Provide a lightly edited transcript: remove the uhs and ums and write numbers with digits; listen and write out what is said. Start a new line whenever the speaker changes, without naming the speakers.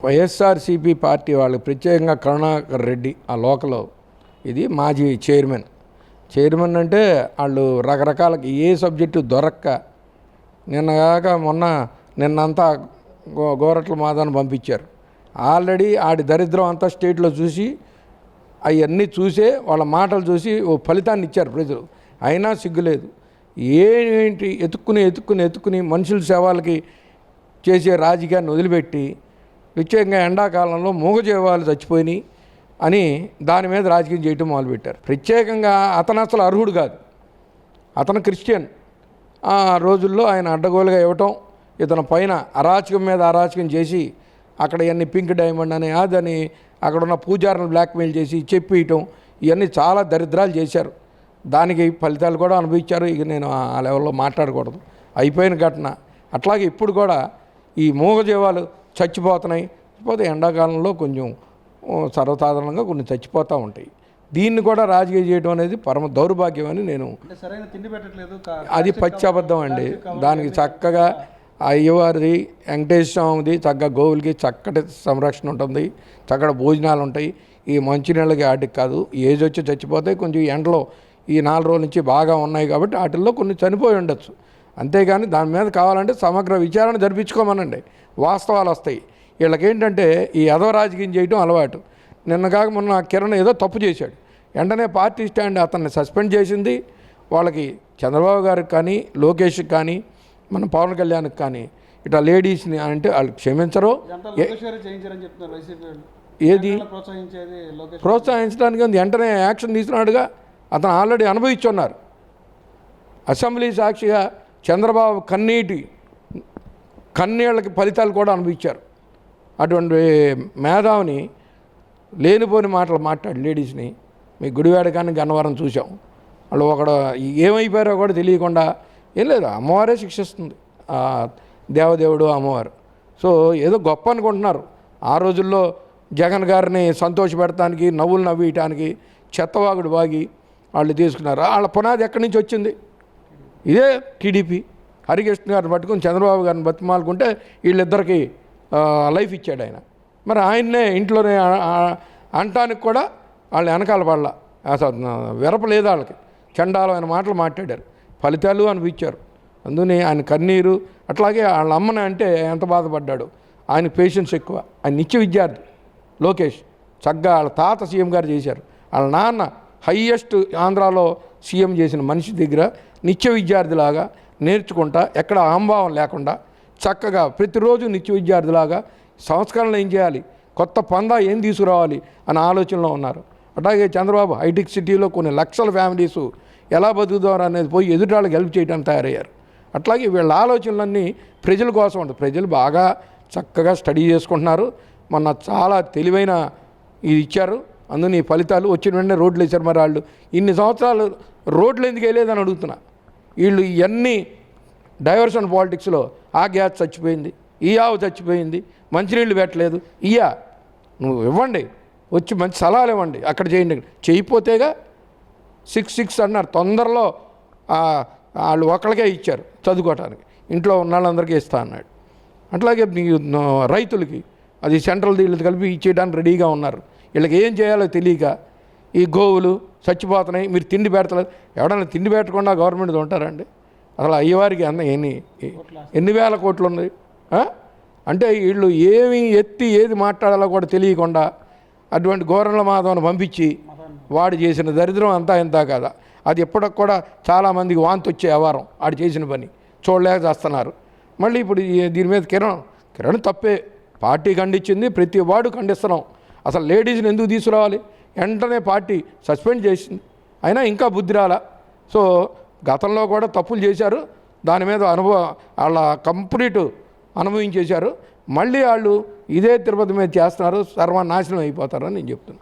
YSRCP party వాళ్ళకి ప్రత్యేకంగా కరుణాకర్ రెడ్డి ఆ లోకల్ ఇది మాజీ చైర్మన్ అంటే వాళ్ళు రకరకాలకి ఏ సబ్జెక్టు దొరక్క నిన్నంతా గోరట్ల మాదాన్ని పంపించారు. ఆల్రెడీ ఆడి దరిద్రం అంతా స్టేట్లో చూసి అవన్నీ చూసే వాళ్ళ మాటలు చూసి ఓ ఫలితాన్ని ఇచ్చారు ప్రజలు. అయినా సిగ్గులేదు. ఏంటి ఎత్తుక్కుని మనుషుల సేవలకి చేసే రాజకీయాన్ని వదిలిపెట్టి ప్రత్యేకంగా ఎండాకాలంలో మూగజీవాలు చచ్చిపోయినాయి అని దాని మీద రాజకీయం చేయటం మొదలుపెట్టారు. ప్రత్యేకంగా అతను అసలు అర్హుడు కాదు, అతను క్రిస్టియన్. ఆ రోజుల్లో ఆయన అడ్డగోలుగా ఇవ్వటం, ఇతను పైన అరాచకం మీద అరాచకం చేసి అక్కడ ఇవన్నీ పింక్ డైమండ్ అని అదని అక్కడ ఉన్న పూజారులను బ్లాక్మెయిల్ చేసి చెప్పియటం, ఇవన్నీ చాలా దరిద్రాలు చేశారు. దానికి ఫలితాలు కూడా అనుభవించారు. ఇక నేను ఆ లెవెల్లో మాట్లాడకూడదు, అయిపోయిన ఘటన. అట్లాగే ఇప్పుడు కూడా ఈ మూగజీవాలు చచ్చిపోతున్నాయి. పోతే ఎండాకాలంలో కొంచెం సర్వసాధారణంగా కొన్ని చచ్చిపోతూ ఉంటాయి. దీన్ని కూడా రాజకీయం చేయడం అనేది పరమ దౌర్భాగ్యం అని నేను, అది పచ్చబద్ధం అండి. దానికి చక్కగా అయ్యవారిది వెంకటేశ్వర స్వామిది చక్కగా గోవులకి చక్కటి సంరక్షణ ఉంటుంది, చక్కటి భోజనాలు ఉంటాయి. ఈ మంచినీళ్ళకి వాటికి కాదు, ఏజ్ వచ్చి చచ్చిపోతే కొంచెం ఎండలో ఈ 4 రోజుల నుంచి బాగా ఉన్నాయి కాబట్టి వాటిల్లో కొన్ని చనిపోయి ఉండొచ్చు. అంతేగాని దాని మీద కావాలంటే సమగ్ర విచారణ జరిపించుకోమనండి, వాస్తవాలు వస్తాయి. వీళ్ళకేంటంటే ఈ యదవ రాజకీయం చేయడం అలవాటు. మొన్న కిరణ్ ఏదో తప్పు చేశాడు, వెంటనే పార్టీ స్టాండ్ అతన్ని సస్పెండ్ చేసింది. వాళ్ళకి చంద్రబాబు గారికి కానీ లోకేష్కి కానీ మన పవన్ కళ్యాణ్కి కానీ ఇట్లా లేడీస్ని అంటే వాళ్ళు క్షమించరు. ఏది ప్రోత్సహించడానికి వెంటనే యాక్షన్ తీసుకున్నాడుగా. అతను ఆల్రెడీ అనుభవించున్నారు. అసెంబ్లీ సాక్షిగా చంద్రబాబు కన్నీళ్ళకి ఫలితాలు కూడా అనుభవించారు. అటువంటి మేధావిని లేనిపోని మాటలు మాట్లాడి లేడీస్ని మీ గుడివాడ కానీ గన్నవరం చూసాం. వాళ్ళు ఒకడు ఏమైపోయారో కూడా తెలియకుండా ఏం లేదు, అమ్మవారే శిక్షిస్తుంది, దేవదేవుడు అమ్మవారు. సో ఏదో గొప్ప అనుకుంటున్నారు. ఆ రోజుల్లో జగన్ గారిని సంతోషపెడటానికి నవ్వులు నవ్వేయటానికి చెత్తవాగుడు బాగి వాళ్ళు తీసుకున్నారు. వాళ్ళ పునాది ఎక్కడి నుంచి వచ్చింది? ఇదే టీడీపీ. హరికృష్ణ గారిని పట్టుకుని చంద్రబాబు గారిని బతిమాలుకుంటే వీళ్ళిద్దరికి లైఫ్ ఇచ్చాడు ఆయన. మరి ఆయన్నే ఇంట్లోనే అంటానికి కూడా వాళ్ళు వెనకాల పడాల, అసలు వెరపలేదు వాళ్ళకి. చండాలమైన మాటలు మాట్లాడారు, ఫలితాలు అనిపించారు. అందుకని ఆయన కన్నీరు. అట్లాగే వాళ్ళ అమ్మని అంటే ఎంత బాధపడ్డాడు. ఆయన పేషెన్స్ ఎక్కువ. ఆయన నిత్య విద్యార్థి లోకేష్. చక్కగా వాళ్ళ తాత సీఎం గారు చేశారు, వాళ్ళ నాన్న హయ్యెస్ట్ ఆంధ్రాలో సీఎం చేసిన మనిషి దగ్గర నిత్య విద్యార్థిలాగా నేర్చుకుంటా, ఎక్కడ అహంభావం లేకుండా చక్కగా ప్రతిరోజు నిత్య విద్యార్థిలాగా సంస్కరణలు ఏం చేయాలి, కొత్త పందా ఏం తీసుకురావాలి అనే ఆలోచనలో ఉన్నారు. అట్లాగే చంద్రబాబు హైటెక్ సిటీలో కొన్ని లక్షల ఫ్యామిలీసు ఎలా బతుకుతారు అనేది పోయి ఎదుటాళ్ళకి హెల్ప్ చేయడానికి తయారయ్యారు. అట్లాగే వీళ్ళ ఆలోచనలన్నీ ప్రజల కోసం ఉంటుంది. ప్రజలు బాగా చక్కగా స్టడీ చేసుకుంటున్నారు. మొన్న చాలా తెలివైన ఇది ఇచ్చారు. అందుకని ఈ ఫలితాలు వచ్చిన వెంటనే రోడ్లు వేశారు. మరి వాళ్ళు ఇన్ని సంవత్సరాలు రోడ్లు ఎందుకు వేయలేదని అడుగుతున్నా. వీళ్ళు ఇవన్నీ డైవర్షన్ పాలిటిక్స్లో ఆ గ్యాస్ చచ్చిపోయింది, ఈ ఆవు చచ్చిపోయింది, మంచినీళ్ళు పెట్టలేదు. నువ్వు ఇవ్వండి, వచ్చి మంచి సలహాలు ఇవ్వండి, అక్కడ చేయండి. చేయకపోతేగా 6 అన్నారు. తొందరలో వాళ్ళు ఒకరికే ఇచ్చారు చదువుకోవటానికి, ఇంట్లో ఉన్న వాళ్ళందరికీ ఇస్తా అన్నాడు. అట్లాగే రైతులకి అది సెంట్రల్ వీళ్ళకి కలిపి ఇచ్చేయడానికి రెడీగా ఉన్నారు. వీళ్ళకి ఏం చేయాలో తెలియక ఈ గోవులు చచ్చిపోతున్నాయి, మీరు తిండి పెడతలేదు. ఎవడన్నా తిండి పెట్టకుండా గవర్నమెంట్ ఉంటారండి? అసలు అయ్యవారికి ఎన్ని వేల కోట్లు ఉన్నాయి. అంటే వీళ్ళు ఏమి ఏది మాట్లాడాలో కూడా తెలియకుండా అటువంటి గోరంల మాధవను పంపించి వాడు చేసిన దరిద్రం అంతా ఇంత కదా. అది ఎప్పటికి కూడా చాలామందికి వాంతి వచ్చే వ్యవహారం వాడు చేసిన పని చూడలేక చేస్తున్నారు. మళ్ళీ ఇప్పుడు దీని మీద కిరణ్ తప్పే. పార్టీ ఖండించింది, ప్రతి వాడు ఖండిస్తున్నాం. అసలు లేడీస్ని ఎందుకు తీసుకురావాలి? వెంటనే పార్టీ సస్పెండ్ చేసింది, అయినా ఇంకా బుద్ధి రాలా. సో గతంలో కూడా తప్పులు చేశారు, దాని మీద వాళ్ళ కంప్లీట్ అనుభవించేశారు. మళ్ళీ వాళ్ళు ఇదే తిరుపతి మీద చేస్తున్నారు, సర్వనాశనం అయిపోతారని నేను చెప్తున్నాను.